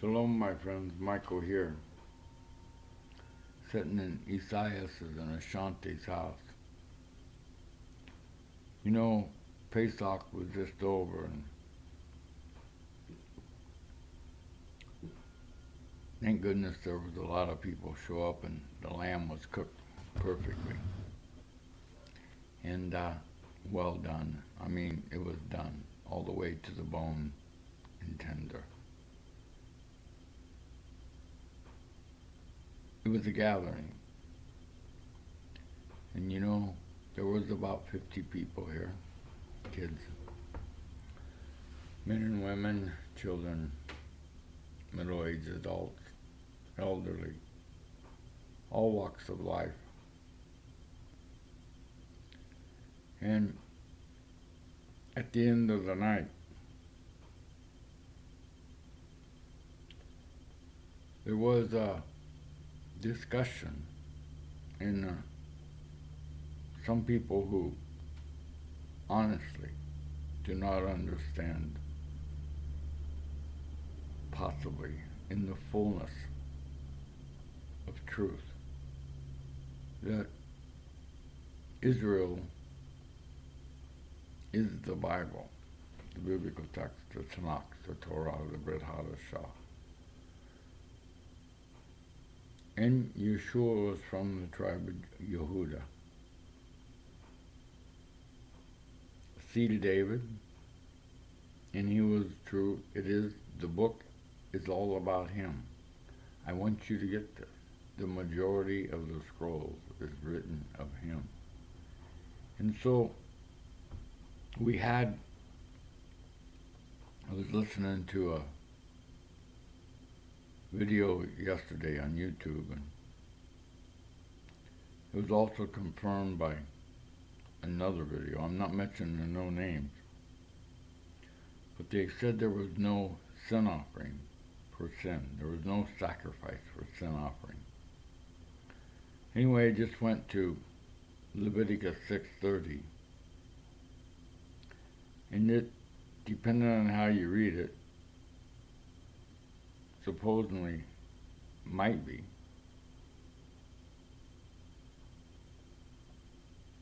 Shalom, my friends. Michael here, sitting in Isaias's and Ashanti's house. You know, Pesach was just over, and thank goodness there was a lot of people show up, and the lamb was cooked perfectly and well done. I mean, it was done all the way to the bone and tender. It was a gathering, and you know, there was about 50 people here, kids, men and women, children, middle-aged adults, elderly, all walks of life. And at the end of the night, there was a discussion in some people who honestly do not understand, possibly in the fullness of truth, that Israel is the Bible, the biblical text, the Tanakh, the Torah, the Brit Hadashah. And Yeshua was from the tribe of Yehuda, seed of David, and he was true. The book is all about him. I want you to get this. The majority of the scrolls is written of him. And so I was listening to a video yesterday on YouTube, and it was also confirmed by another video. I'm not mentioning no names, but they said there was no sin offering for sin. There was no sacrifice for sin offering. Anyway, I just went to Leviticus 6:30, and it, depending on how you read it, supposedly might be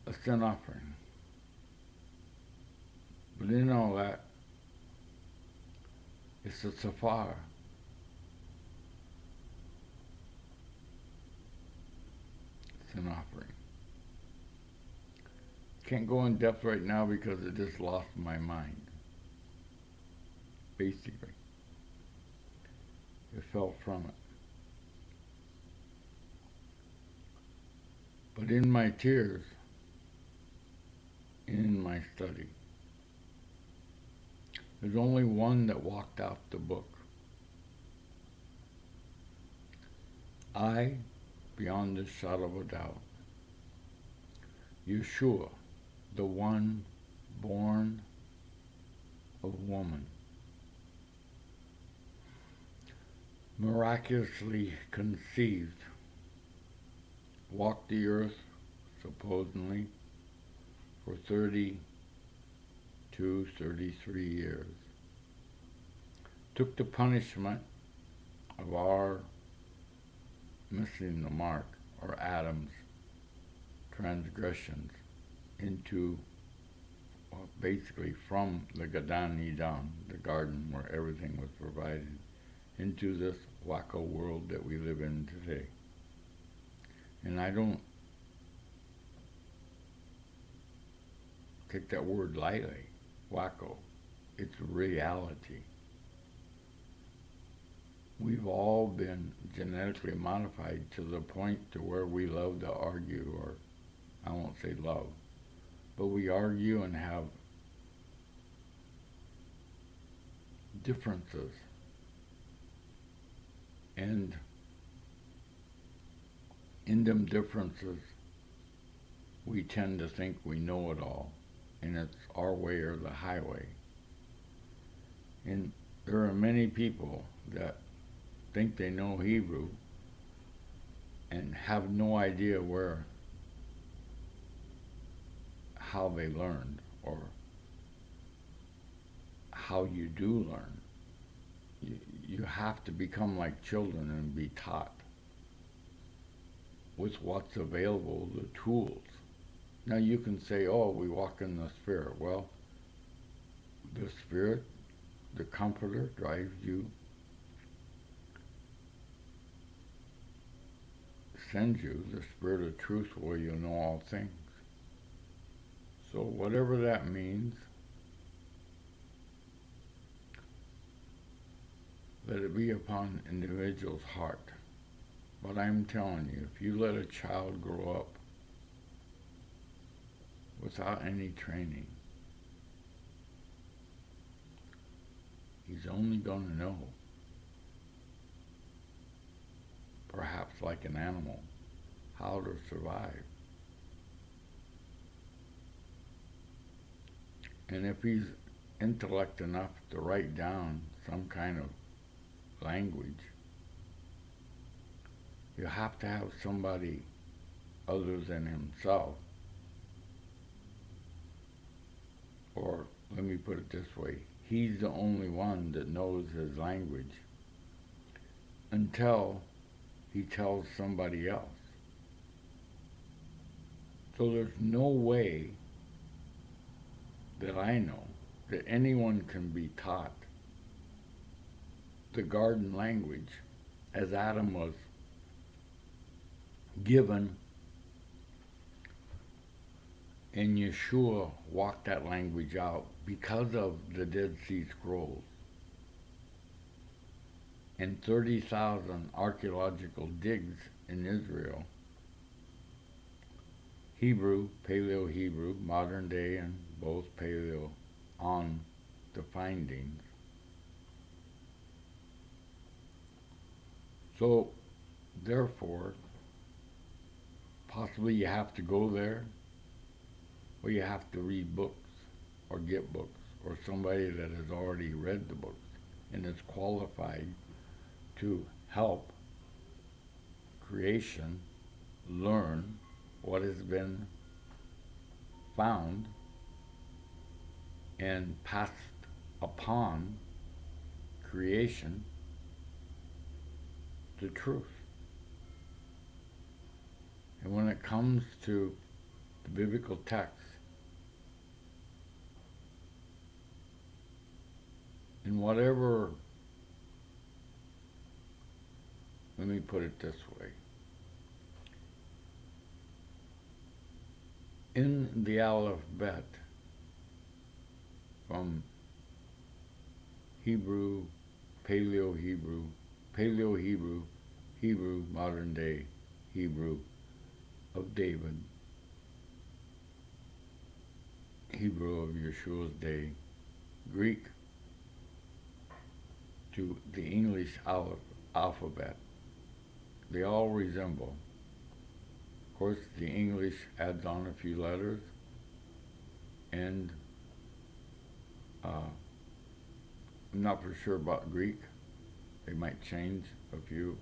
a sin offering. But in all that, it's a safar. Sin offering. Can't go in depth right now because it just lost my mind. Basically. It fell from it. But in my tears, in my study, there's only one that walked out the book. I, beyond a shadow of a doubt, Yeshua, the one born of woman, miraculously conceived, walked the earth, supposedly, for 32, 33 years, took the punishment of our missing the mark, or Adam's transgressions, into, well, basically from the Gan Eden, the garden where everything was provided, into this wacko world that we live in today. And I don't take that word lightly, wacko. It's reality. We've all been genetically modified to the point to where we love to argue, or I won't say love, but we argue and have differences. And in them differences, we tend to think we know it all, and it's our way or the highway. And there are many people that think they know Hebrew and have no idea how they learned, or how you do learn. you have to become like children and be taught with what's available, the tools. Now you can say, oh, we walk in the Spirit. Well, the Spirit, the Comforter, drives you, sends you the Spirit of truth where you know all things. So whatever that means, let it be upon individual's heart. But I'm telling you, if you let a child grow up without any training, he's only going to know, perhaps like an animal, how to survive. And if he's intellect enough to write down some kind of language, you have to have somebody other than himself, or let me put it this way, he's the only one that knows his language until he tells somebody else. So there's no way that I know that anyone can be taught the garden language as Adam was given, and Yeshua walked that language out because of the Dead Sea Scrolls and 30,000 archaeological digs in Israel. Hebrew, Paleo-Hebrew, modern day and both Paleo on the findings. So, therefore, possibly you have to go there, or you have to read books, or get books, or somebody that has already read the books and is qualified to help creation learn what has been found and passed upon creation the truth. And when it comes to the biblical text, in whatever, let me put it this way, in the alphabet, from Hebrew, Paleo-Hebrew, Paleo-Hebrew, Hebrew, modern day Hebrew of David, Hebrew of Yeshua's day, Greek to the English alphabet, they all resemble. Of course, the English adds on a few letters, and I'm not for sure about Greek. They might change a few,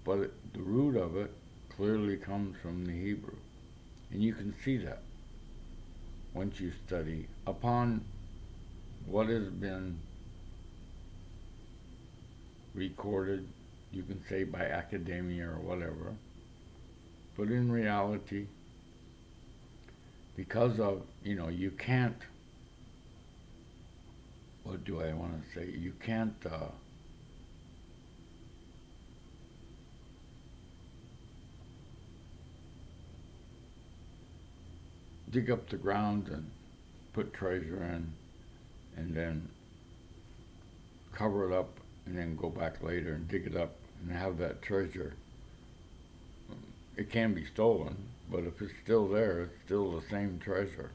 but the root of it clearly comes from the Hebrew. And you can see that once you study upon what has been recorded, you can say by academia or whatever, but in reality, because of, you can't, what do I want to say, you can't dig up the ground and put treasure in and then cover it up and then go back later and dig it up and have that treasure. It can be stolen, but if it's still there, it's still the same treasure.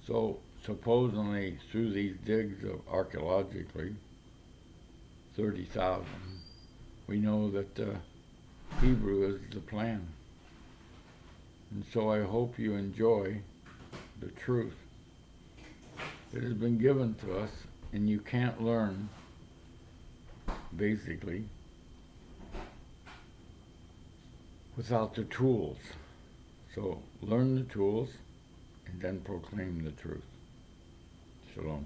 So supposedly through these digs of archaeologically, 30,000, we know that Hebrew is the plan. And so I hope you enjoy the truth that has been given to us, and you can't learn, basically, without the tools. So learn the tools and then proclaim the truth. Shalom.